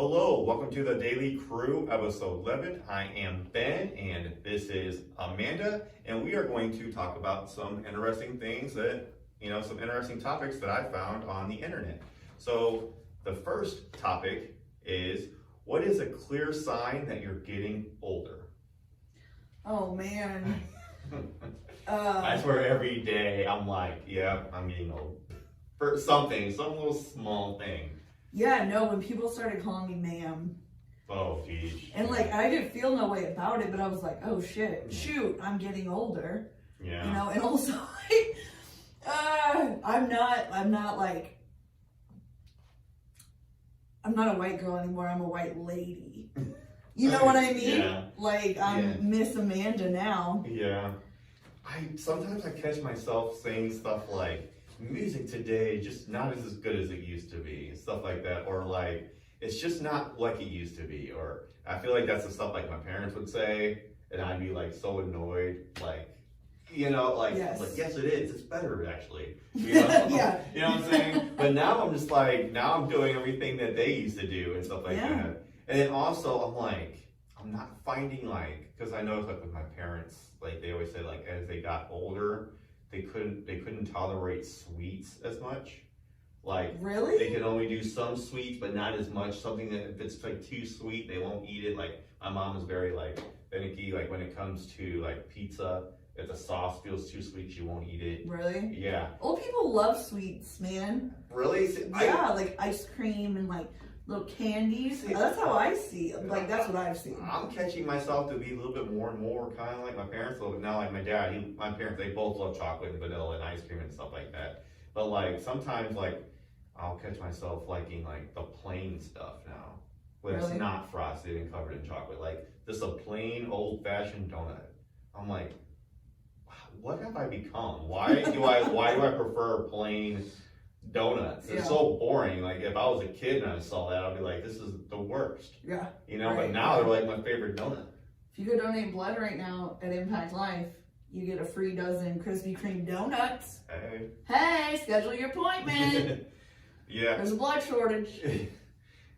Hello, welcome to the Daily Crew, episode 11. I am Ben, and this is Amanda, and we are going to talk about some interesting things some interesting topics that I found on the internet. So, the first topic is, what is a clear sign that you're getting older? Oh, man. I swear every day I'm like, yeah, I'm getting old. For some little small thing. Yeah, no, when people started calling me ma'am. Oh, geez. And I didn't feel no way about it, but I was like, oh shit, shoot, I'm getting older. Yeah. You know, and also I'm not a white girl anymore, I'm a white lady. You know what I mean? Yeah. I'm Miss Amanda now. Yeah. Sometimes I catch myself saying stuff like, music today just not as good as it used to be, stuff like that, or like it's just not like it used to be, or I feel like that's the stuff like my parents would say, and I'd be like so annoyed, yes it is, it's better actually, Yeah. You know what I'm saying? But now I'm just like, now I'm doing everything that they used to do and stuff like that, and then also I'm like, I'm not finding because I noticed with my parents, they always say as they got older, they couldn't tolerate sweets as much. Really? They could only do some sweets, but not as much. Something that if it's too sweet, they won't eat it. My mom is very finicky. When it comes to pizza, if the sauce feels too sweet, she won't eat it. Really? Yeah. Old people love sweets, man. Really? Like ice cream and little candies. That's how I see it. That's what I've seen. I'm catching myself to be a little bit more and more kind of like my parents. Now, my dad, my parents, they both love chocolate and vanilla and ice cream and stuff like that. But sometimes I'll catch myself liking the plain stuff now, when Really? it's not frosted and covered in chocolate. Just a plain old-fashioned donut. I'm like, what have I become? Why do I prefer plain donuts? It's so boring. If I was a kid and I saw that, I'd be like, this is the worst. Yeah. But Right. now they're my favorite donut. If you go donate blood right now at Impact Life, you get a free dozen Krispy Kreme donuts. Hey, schedule your appointment. Yeah. There's a blood shortage.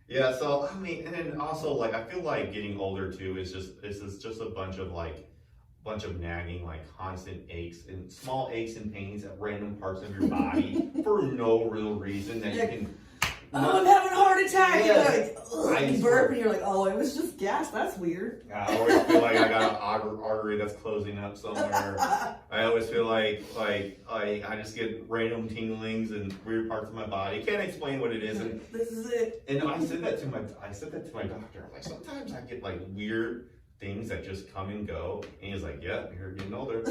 Yeah, so and then also I feel like getting older too is just a bunch of nagging, constant aches and small aches and pains at random parts of your body for no real reason that you can. Oh, I'm having a heart attack. Yeah. You burp and you're like, oh, it was just gas. That's weird. I always feel like I got an artery that's closing up somewhere. I always feel like I just get random tinglings in weird parts of my body. Can't explain what it is. And this is it. And I said that to my doctor. Sometimes I get weird things that just come and go, and he's like, yeah, you're getting older.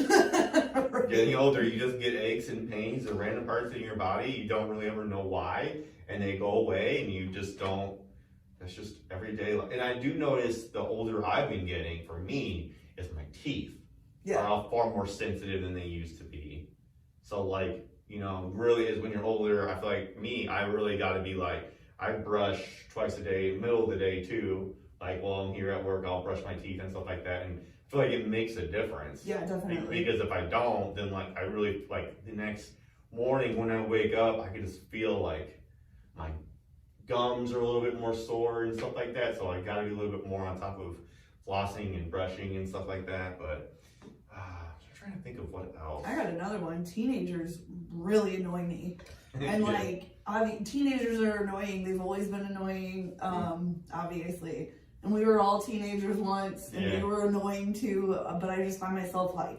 Right. Getting older, you just get aches and pains in random parts of your body. You don't really ever know why, and they go away, and you just don't. That's just every day. And I do notice the older I've been getting, for me, is my teeth are far more sensitive than they used to be. So really is when you're older, I feel like me, I really got to be I brush twice a day, middle of the day too. While I'm here at work, I'll brush my teeth and stuff like that, and I feel like it makes a difference. Yeah, definitely. Because if I don't, then I really the next morning when I wake up, I can just feel my gums are a little bit more sore and stuff like that. So I got to be a little bit more on top of flossing and brushing and stuff like that. But I'm trying to think of what else. I got another one. Teenagers really annoy me, and teenagers are annoying. They've always been annoying, obviously. And we were all teenagers once, and they were annoying too. But I just find myself ugh,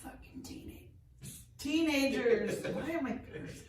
fucking teenagers. Why am I cursed?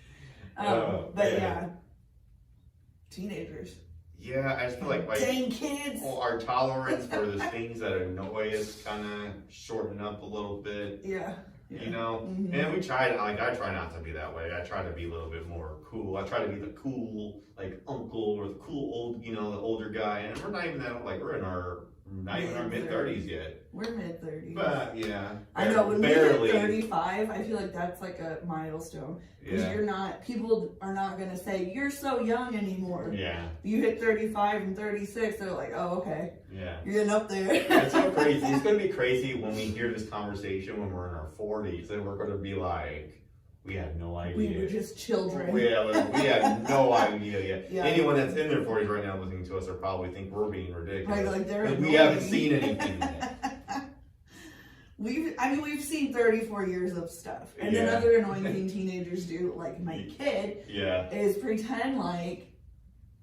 Teenagers. Yeah, I just feel dang kids. Our tolerance for the things that annoy us kind of shorten up a little bit. Yeah. Mm-hmm. And we try I try not to be that way. I try to be a little bit more cool. I try to be the cool uncle or the cool old the older guy. And we're not even that we're in our not even our mid-30s yet. We're mid-30s. But yeah. I know, when barely. we hit 35, I feel like that's a milestone. Because people are not going to say, you're so young anymore. Yeah. You hit 35 and 36, they're like, oh, okay. Yeah. You're getting up there. It's so crazy. It's going to be crazy when we hear this conversation when we're in our 40s. And we're going to be like, we had no idea. We were just children. We had no idea yet. Yeah. Anyone that's in their 40s right now listening to us are probably think we're being ridiculous. Right, like they're we haven't seen anything yet. We've seen 34 years of stuff. And then other annoying thing teenagers do, like my kid, is pretend like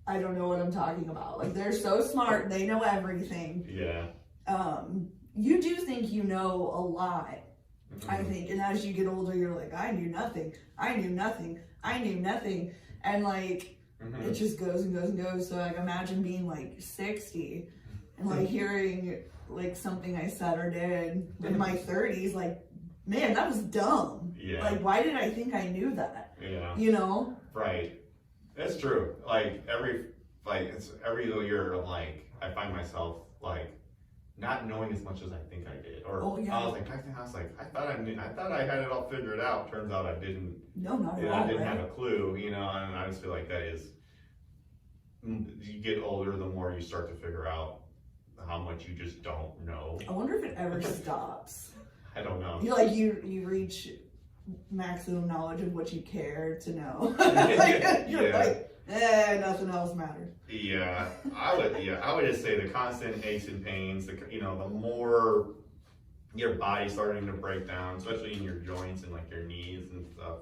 I don't know what I'm talking about. Like they're so smart, they know everything. Yeah. You do think you know a lot, I think. And as you get older, you're like, I knew nothing. And like, it just goes and goes and goes. So like, imagine being like 60 and like hearing like something I said or did in my 30s, like, man, that was dumb. Yeah. Like, why did I think I knew that? Yeah. You know? Right. That's true. Like every year, like I find myself like not knowing as much as I think I did. Or I was like, back then I was like, I thought I had it all figured out. Turns out I didn't. No, not at all. I didn't have a clue, you know, and I just feel like that is, you get older, the more you start to figure out how much you just don't know. I wonder if it ever stops. I don't know. You reach maximum knowledge of what you care to know. Like, you're like, nothing else matters. Yeah, I would just say the constant aches and pains, the more your body's starting to break down, especially in your joints and like your knees and stuff.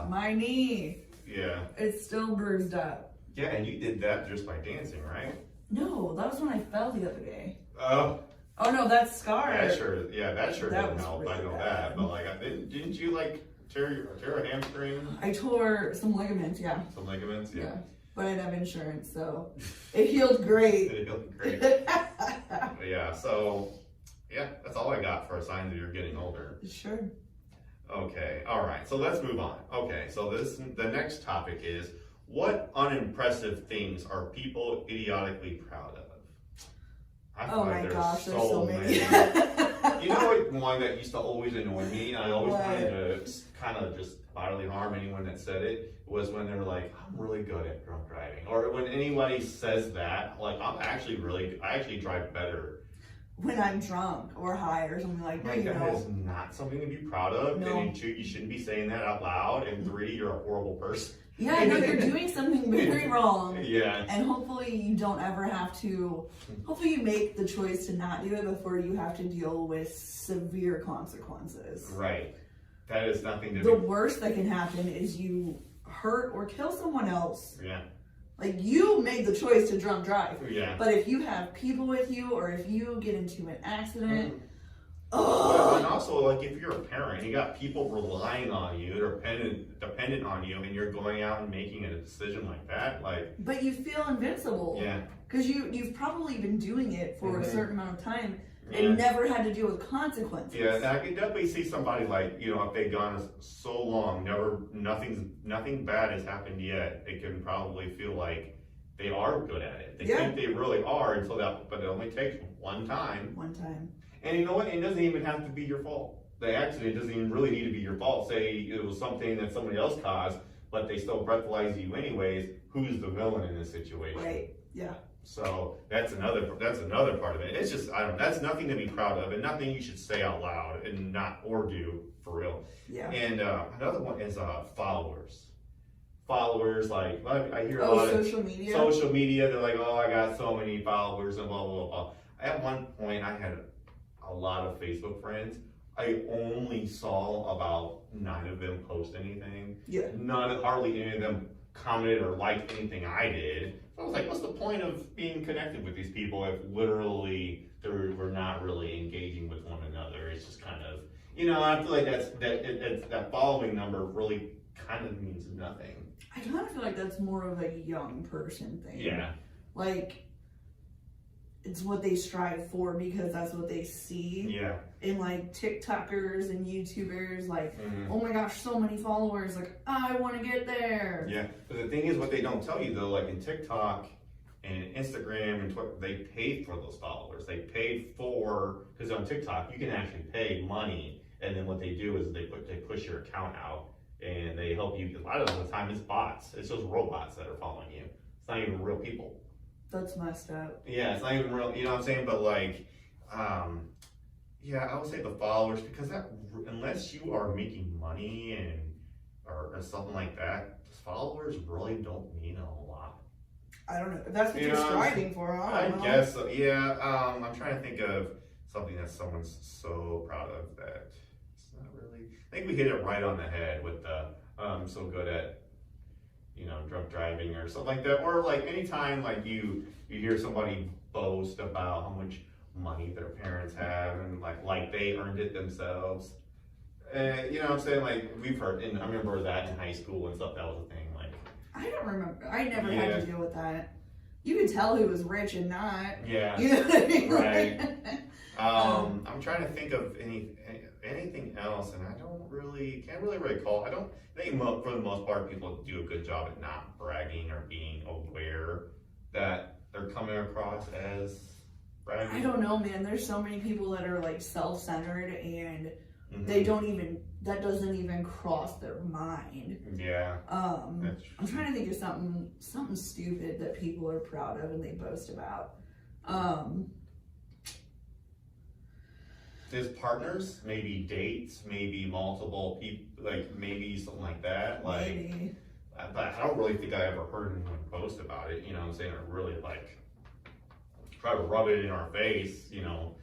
My knee. Yeah. It's still bruised up. Yeah, and you did that just by dancing, right? No, that was when I fell the other day. Oh. Oh no, that's scar. That sure didn't help. Really I know bad. that, but like, didn't you like tear a hamstring? I tore some ligaments, yeah. Some ligaments, yeah. But I didn't have insurance, so it healed great. It healed great. Yeah, so that's all I got for signs that you're getting older. Sure. Okay, all right. So let's move on. Okay, so the next topic is, what unimpressive things are people idiotically proud of? Oh my gosh, there's so many. You know what, one that used to always annoy me, and I always wanted to kind of just bodily harm anyone that said it, was when they were like, I'm really good at drunk driving. Or when anybody says that, like, I actually drive better. When I'm drunk or high or something like that. Like, that is not something to be proud of. No. And two, you shouldn't be saying that out loud. And three, you're a horrible person. Yeah, no, you're doing something very wrong. Yeah. And hopefully you don't ever have to, hopefully you make the choice to not do it before you have to deal with severe consequences. Right. That is nothing to The worst that can happen is you hurt or kill someone else. Yeah. Like, you made the choice to drunk drive. Yeah. But if you have people with you, or if you get into an accident, and also, like, if you're a parent, you got people relying on you, dependent on you, and you're going out and making a decision like that, like. But you feel invincible. Yeah. Because you've probably been doing it for a certain amount of time and never had to deal with consequences. Yeah, and I can definitely see somebody like, if they've gone so long, nothing bad has happened yet, it can probably feel like they are good at it. They think they really are but it only takes one time. One time. And you know what? It doesn't even have to be your fault. The accident doesn't even really need to be your fault. Say it was something that somebody else caused, but they still breathalyze you anyways. Who's the villain in this situation? Right. Yeah. So that's another part of it. It's just, that's nothing to be proud of, and nothing you should say out loud and or do for real. Yeah. And another one is followers. Followers, like, I hear a lot of social media. Social media. They're like, oh, I got so many followers and blah blah blah. At one point, I had a lot of Facebook friends. I only saw about 9 of them post anything. Yeah. Hardly any of them commented or liked anything I did. So I was like, what's the point of being connected with these people if literally we're not really engaging with one another? It's just kind of, I feel like that following number really kind of means nothing. I kind of feel like that's more of a young person thing. Yeah. Like, it's what they strive for because that's what they see. Yeah. In like TikTokers and YouTubers, like, oh my gosh, so many followers, like, I want to get there. Yeah, but the thing is, what they don't tell you though, like in TikTok and Instagram and Twitter, they pay for those followers. They paid for, because on TikTok you can actually pay money, and then what they do is they push your account out and they help you. A lot of the time it's bots. It's just robots that are following you. It's not even real people. That's messed up. Yeah, it's not even real. You know what I'm saying? But like, Yeah, I would say the followers, because that, unless you are making money and or something like that, followers really don't mean a lot. I don't know. That's what You you're know, striving for, huh? I guess so. Yeah. I'm trying to think of something that someone's so proud of that it's not really. I think we hit it right on the head with the so good at drunk driving or something like that, or like anytime like you hear somebody boast about how much money their parents have and like they earned it themselves. You know what I'm saying? Like we've heard, and I remember that in high school and stuff. That was a thing. Like I don't remember. I never Yeah. had to deal with that. You could tell who was rich and not. yeah, You know what I mean? Right. I'm trying to think of anything else, and I can't really recall. I don't think for the most part people do a good job at not bragging or being aware that they're coming across as bragging. I don't know, man. There's so many people that are like self-centered and Mhm. they don't even, that doesn't even cross their mind. Yeah. I'm trying to think of something stupid that people are proud of and they boast about. His partners, maybe dates, maybe multiple people, like maybe something like that. Like, Maybe. but I don't really think I ever heard anyone boast about it. You know what I'm saying? Or really like try to rub it in our face.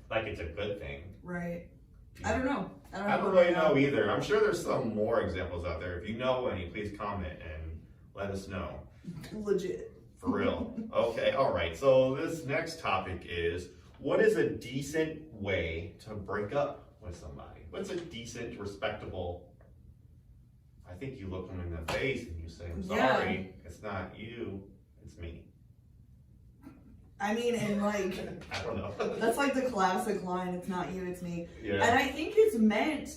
Like it's a good thing. Right. I don't know. I don't really know either. I'm sure there's some more examples out there. If you know any, please comment and let us know. Legit. For real. Okay, all right. So this next topic is, what is a decent way to break up with somebody? What's a decent, respectable? I think you look them in the face and you say, I'm sorry, it's not you, it's me. I mean, and like, I don't know. that's like the classic line, it's not you, it's me. Yeah. And I think it's meant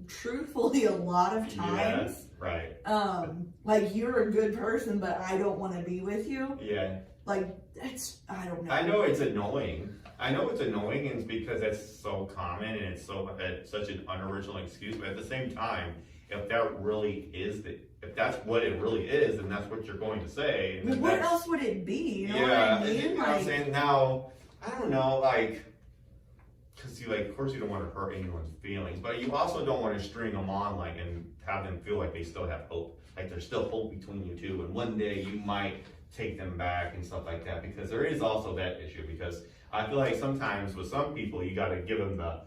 truthfully a lot of times. Yeah, right. Like you're a good person, but I don't want to be with you. Yeah. Like, I don't know. I know it's annoying. And it's because it's so common and it's such an unoriginal excuse. But at the same time, if that's what it really is, then that's what you're going to say. Well, what else would it be? You know what I mean? You know what I'm saying? Now, I don't know, like, because of course you don't want to hurt anyone's feelings, but you also don't want to string them on, like, and have them feel like they still have hope. Like there's still hope between you two, and one day you might take them back and stuff like that, because there is also that issue, because I feel like sometimes with some people you got to give them the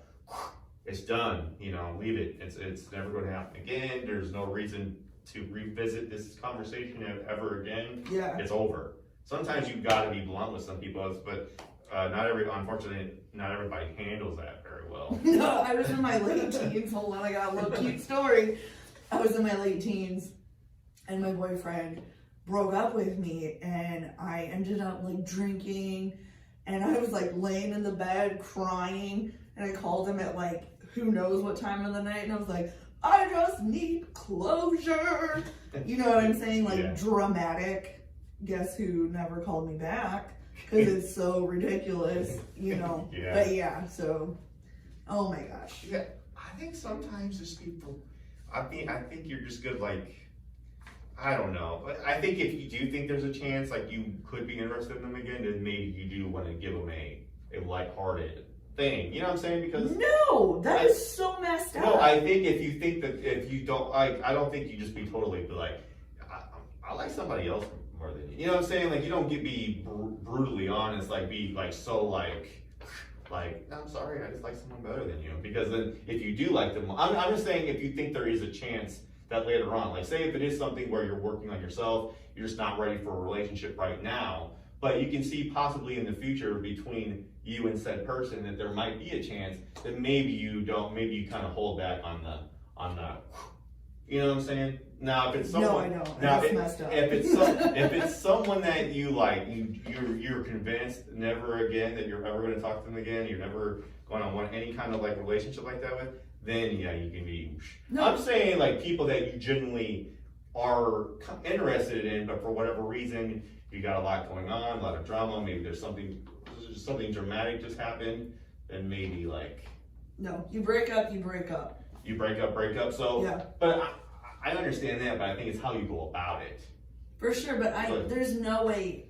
it's done, leave it, it's never going to happen again, there's no reason to revisit this conversation ever again. Yeah. It's over. Sometimes you've got to be blunt with some people, but unfortunately not everybody handles that very well. No, I was in my late teens. Hold on, I got a little cute story. I was in my late teens and my boyfriend broke up with me, and I ended up like drinking, and I was like laying in the bed crying, and I called him at like who knows what time of the night, and I was like, I just need closure. You know what I'm saying? Like, Yeah. Dramatic. Guess who never called me back? Because it's so ridiculous, Yeah. But yeah, so, oh my gosh. Yeah, I think sometimes there's people, I think you're just good, like, I don't know. But I think if you do think there's a chance, like, you could be interested in them again, then maybe you do want to give them a lighthearted thing. You know what I'm saying? Because No, that is so messed up. no, I think if you think that if you don't, like, I don't think you just be totally like, I like somebody else more than you. You know what I'm saying? Like, you don't be brutally honest, like, be like so like, I'm sorry, I just like someone better than you. Because then if you do like them, I'm just saying if you think there is a chance that later on, like say if it is something where you're working on yourself, you're just not ready for a relationship right now, but you can see possibly in the future between you and said person that there might be a chance that maybe you kind of hold back on the, you know what I'm saying? Now if it's someone, No, I don't. now That's messed up. if it's someone that you like, you're convinced never again that you're ever going to talk to them again, you're never going to want any kind of like relationship like that with, then yeah, you can be. No. I'm saying like people that you genuinely are interested in, but for whatever reason you got a lot going on, a lot of drama, maybe there's something dramatic just happened, then maybe like. No, you break up. You break up. So, Yeah. But I understand that, but I think it's how you go about it. For sure, but there's no way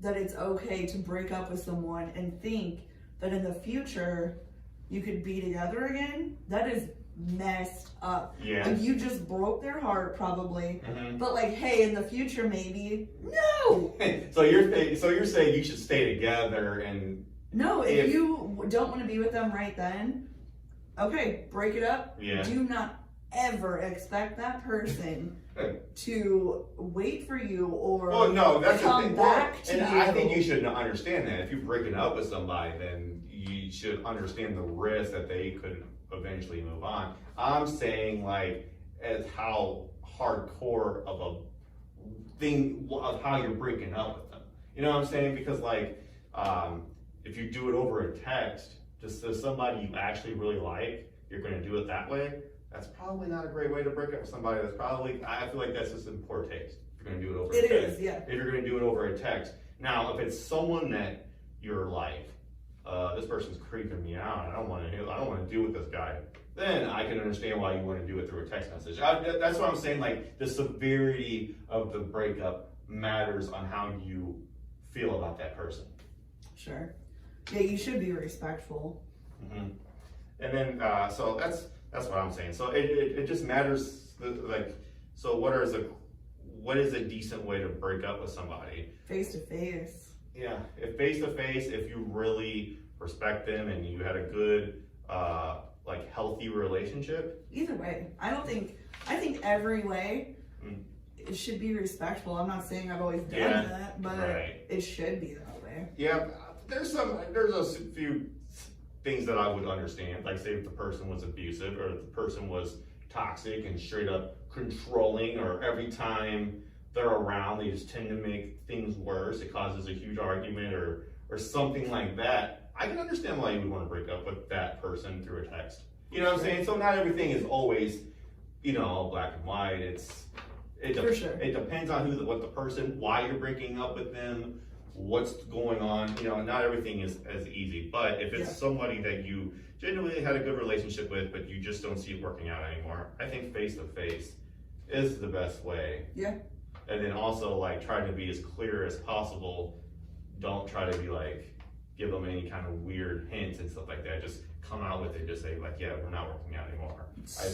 that it's okay to break up with someone and think that in the future you could be together again, that is messed up. Yeah. Like, you just broke their heart probably. Mm-hmm. But like, hey, in the future maybe, no. So you're saying you should stay together and No, if you don't want to be with them right then, okay, break it up. Yeah. Do not ever expect that person to wait for you or come back to and you. I think you should understand that if you're breaking up with somebody, then you should understand the risk that they could eventually move on. I'm saying like as how hardcore of a thing of how you're breaking up with them. You know what I'm saying? Because like if you do it over a text, just to somebody you actually really like, you're going to do it that way. That's probably not a great way to break up with somebody. That's probably, I feel like that's just in poor taste. If you're going to do it over a text. It is, yeah. If you're going to do it over a text. Now, if it's someone that you're like, this person's creeping me out, I don't want to deal with this guy, then I can understand why you want to do it through a text message. That's what I'm saying, like the severity of the breakup matters on how you feel about that person. Sure. Yeah, you should be respectful. Mm-hmm. And then, so that's what I'm saying. So it just matters, like, so what is a decent way to break up with somebody? Face to face. Yeah, if face to face, if you really respect them and you had a good, like healthy relationship. Either way, I think every way it should be respectful. I'm not saying I've always done that, but it should be that way. Yeah, there's a few things that I would understand, like say if the person was abusive or if the person was toxic and straight up controlling, or every time they're around they just tend to make things worse, it causes a huge argument or something like that. I can understand why you would want to break up with that person through a text. You know what I'm saying? So not everything is always, black and white. It depends on what the person, why you're breaking up with them, what's going on. Not everything is as easy. But if it's somebody that you genuinely had a good relationship with, but you just don't see it working out anymore, I think face to face is the best way. Yeah. And then also like try to be as clear as possible. Don't try to be like give them any kind of weird hints and stuff like that. Just come out with it. Just say like, yeah, we're not working out anymore.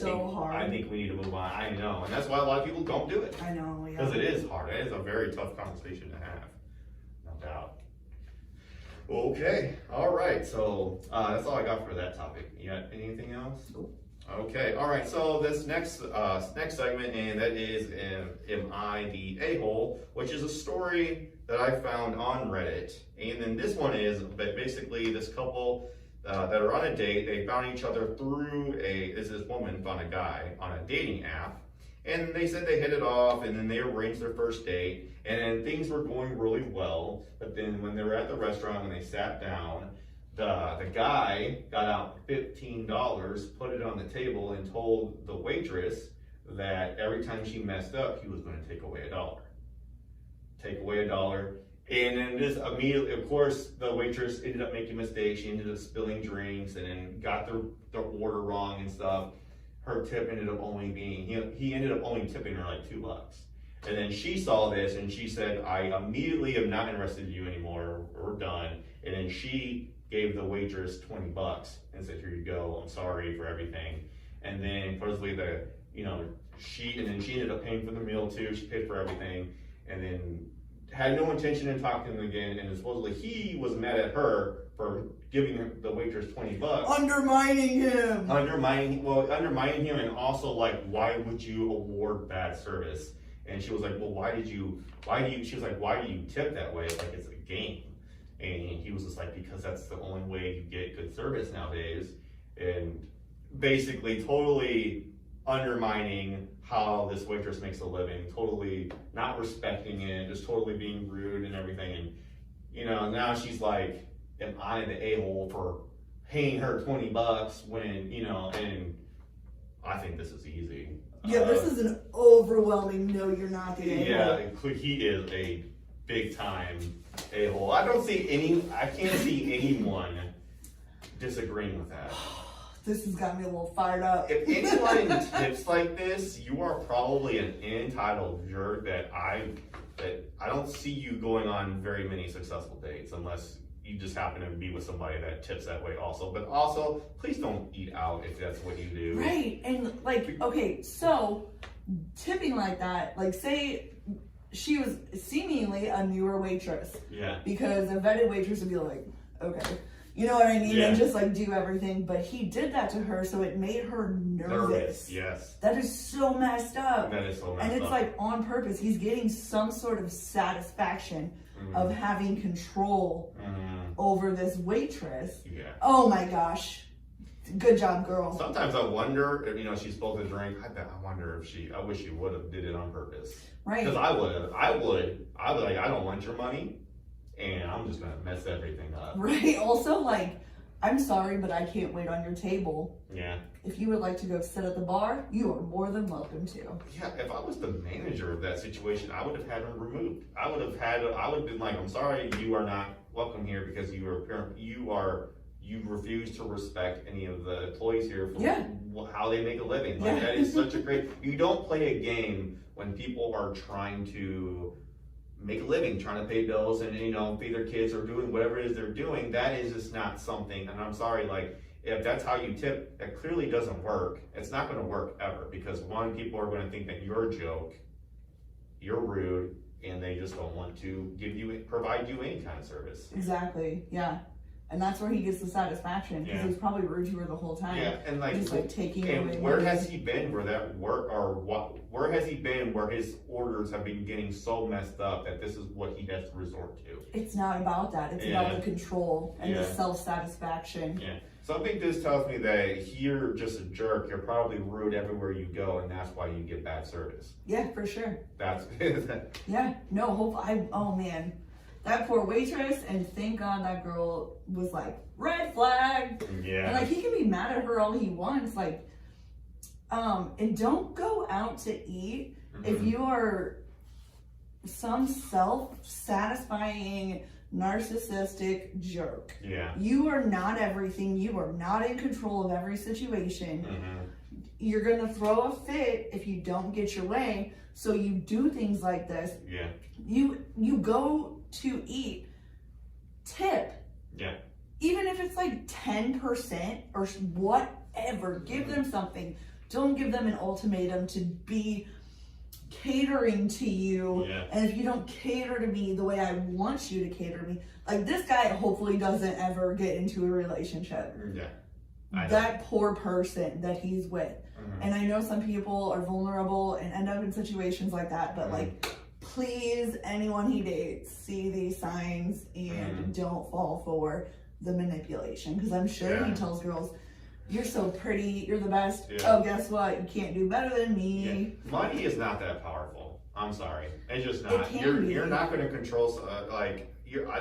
Hard. I think we need to move on. I know, and that's why a lot of people don't do it. I know, yeah. Because it is hard. It is a very tough conversation to have, no doubt. Okay, all right. So that's all I got for that topic. You got anything else? Nope. Okay, all right. So this next segment, and that is Am I the A-hole, which is a story that I found on Reddit. And then this one is basically this couple that are on a date. They found each other through this woman found a guy on a dating app. And they said they hit it off, and then they arranged their first date, and then things were going really well. But then when they were at the restaurant, when they sat down, the guy got out $15, put it on the table, and told the waitress that every time she messed up, he was going to take away $1. Take away $1. And then this immediately, of course, the waitress ended up making mistakes. She ended up spilling drinks and then got the order wrong and stuff. Her tip ended up only being, he ended up only tipping her like $2. And then she saw this and she said, I immediately am not interested in you anymore. We're done. And then she gave the waitress $20 and said, here you go. I'm sorry for everything. And then supposedly she ended up paying for the meal too. She paid for everything. And then had no intention in talking to him again. And supposedly he was mad at her for giving the waitress $20. Undermining him. Undermining him, and also like, why would you award bad service? And she was like, well, why do you tip that way? It's like it's a game. And he was just like, because that's the only way you get good service nowadays. And basically totally undermining how this waitress makes a living, totally not respecting it, just totally being rude and everything. And now she's like, am I the a-hole for paying her $20 when, and I think this is easy. Yeah, this is an overwhelming no, you're not the a-hole. Yeah, he is a big time a-hole. I can't see anyone disagreeing with that. This has got me a little fired up. If anyone tips like this, you are probably an entitled jerk that I don't see you going on very many successful dates unless, you just happen to be with somebody that tips that way also. But also, please don't eat out if that's what you do. Right. And like, okay, so tipping like that, like say she was seemingly a newer waitress. Yeah. Because a vetted waitress would be like, okay. You know what I mean? Yeah. And just like do everything. But he did that to her, so it made her nervous. Yes. That is so messed up. That is so messed up. And it's like on purpose. He's getting some sort of satisfaction of having control over this waitress. Yeah. Oh my gosh. Good job, girl. Sometimes I wonder if, she's supposed to drink. I wonder if I wish she would have did it on purpose. Right. Because I would like, I don't want your money, and I'm just gonna mess everything up. Right. Also, like, I'm sorry, but I can't wait on your table. Yeah. If you would like to go sit at the bar, you are more than welcome to. Yeah, if I was the manager of that situation, I would have had her removed. I would have been like, I'm sorry, you are not welcome here because you refuse to respect any of the employees here for how they make a living. Like, that is such a great, you don't play a game when people are trying to make a living, trying to pay bills and, feed their kids or doing whatever it is they're doing. That is just not something, and I'm sorry, like, if that's how you tip, that clearly doesn't work. It's not going to work ever because one, people are going to think that you're a joke, you're rude, and they just don't want to provide you any kind of service. Exactly. Yeah. And that's where he gets the satisfaction because he was probably rude to her the whole time. Yeah, and like, just like taking and away. Where has he been where that work or what? Where has he been where his orders have been getting so messed up that this is what he has to resort to? It's not about that. It's about the control and the self-satisfaction. Yeah. So I think this tells me that you're just a jerk. You're probably rude everywhere you go, and that's why you get bad service. Yeah, for sure. That's yeah. No, oh man. That poor waitress, and thank God that girl was like, red flag. Yeah. And like, he can be mad at her all he wants, like, and don't go out to eat if you are some self-satisfying, narcissistic jerk. Yeah. You are not everything. You are not in control of every situation. You're gonna throw a fit if you don't get your way. So you do things like this. Yeah. You go to eat, tip. Yeah. Even if it's like 10% or whatever, give them something. Don't give them an ultimatum to be catering to you. Yeah. And if you don't cater to me the way I want you to cater to me, like this guy hopefully doesn't ever get into a relationship. Yeah. That poor person that he's with. And I know some people are vulnerable and end up in situations like that, but like, please, anyone he dates, see these signs and don't fall for the manipulation. Because I'm sure he tells girls, you're so pretty, you're the best. Oh, guess what? You can't do better than me. Yeah. Money is not that powerful. I'm sorry. It's just not. It can be. You're not going to control, I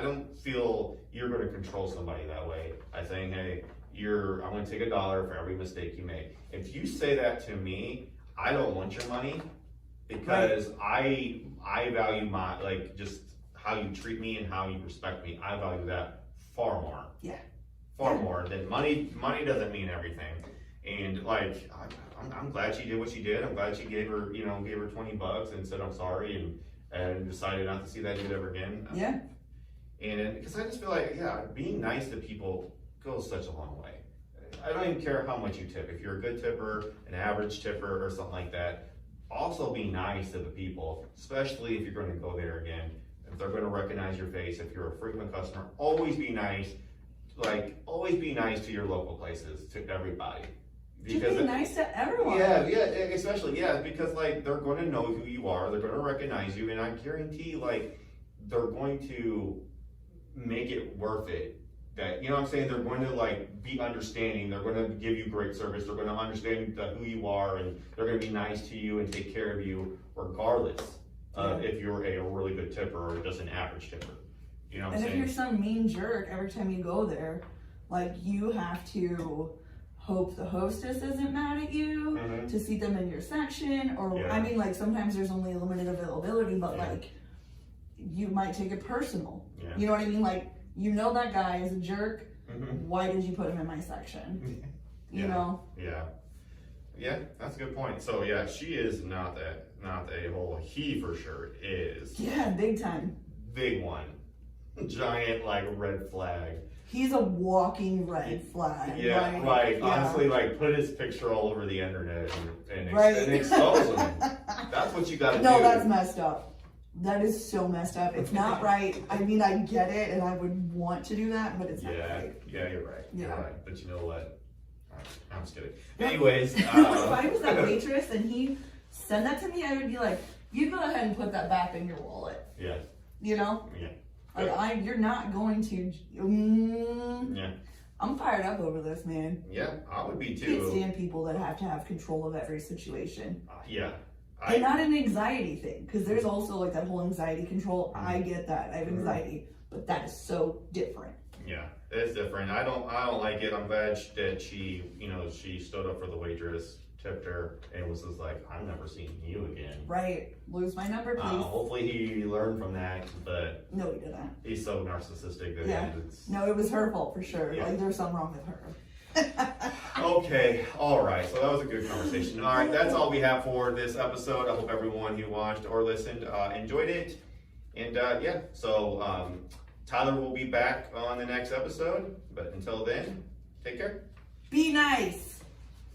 don't feel you're going to control somebody that way by saying, hey, I'm going to take $1 for every mistake you make. If you say that to me, I don't want your money because I value just how you treat me and how you respect me. I value that far more. Yeah. Far more than money. Money doesn't mean everything. And like, I'm glad she did what she did. I'm glad she gave her $20 and said I'm sorry and decided not to see that dude ever again. Yeah. And because I just feel like, being nice to people goes such a long way. I don't even care how much you tip. If you're a good tipper, an average tipper, or something like that, also be nice to the people, especially if you're going to go there again. If they're going to recognize your face, if you're a frequent customer, always be nice. Like, always be nice to your local places, to everybody. Because be nice to everyone. Yeah, especially, because like, they're going to know who you are, they're going to recognize you, and I guarantee, like, they're going to make it worth it. That, you know what I'm saying? They're going to like be understanding. They're going to give you great service. They're going to understand who you are, and they're going to be nice to you and take care of you, regardless of if you're a really good tipper or just an average tipper. You know what I'm saying? And if you're some mean jerk, every time you go there, like you have to hope the hostess isn't mad at you to seat them in your section, or I mean, like sometimes there's only a limited availability, but like you might take it personal. You know what I mean? Like, you know that guy is a jerk. Why did you put him in my section? You know? Yeah, that's a good point. So she is not a hole. He for sure is. Yeah, big time. Big one. giant like red flag. He's a walking red flag. Yeah, like, right. yeah. Honestly, like put his picture all over the internet and Right. expose him. That's what you got to do. No, that's messed up. That is so messed up. It's not right. I mean, I get it, and I would want to do that, but it's not right. Yeah, you're right. You're Yeah. right. But you know what? I'm just kidding. Anyways, If I was that waitress and he sent that to me, I would be like, "You go ahead and put that back in your wallet." yeah, You know? yeah, Like, you're not going to. yeah, I'm fired up over this, man. yeah. I would be I can't too. stand people that have to have control of every situation. Yeah. And not an anxiety thing, because there's also like that whole anxiety control. I get that. I have anxiety, but that is so different. Yeah, it's different. I don't like it. I'm glad that she, she stood up for the waitress, tipped her, and was just like, I'm never seeing you again. Right. Lose my number, please. Hopefully he learned from that, but No, he didn't. he's so narcissistic that Yeah. it's... No, it was her fault for sure. Yeah. Like, there's something wrong with her. Okay, all right. So that was a good conversation. All right, that's all we have for this episode. I hope everyone who watched or listened enjoyed it. And yeah, so Tyler will be back on the next episode. But until then, take care. Be nice.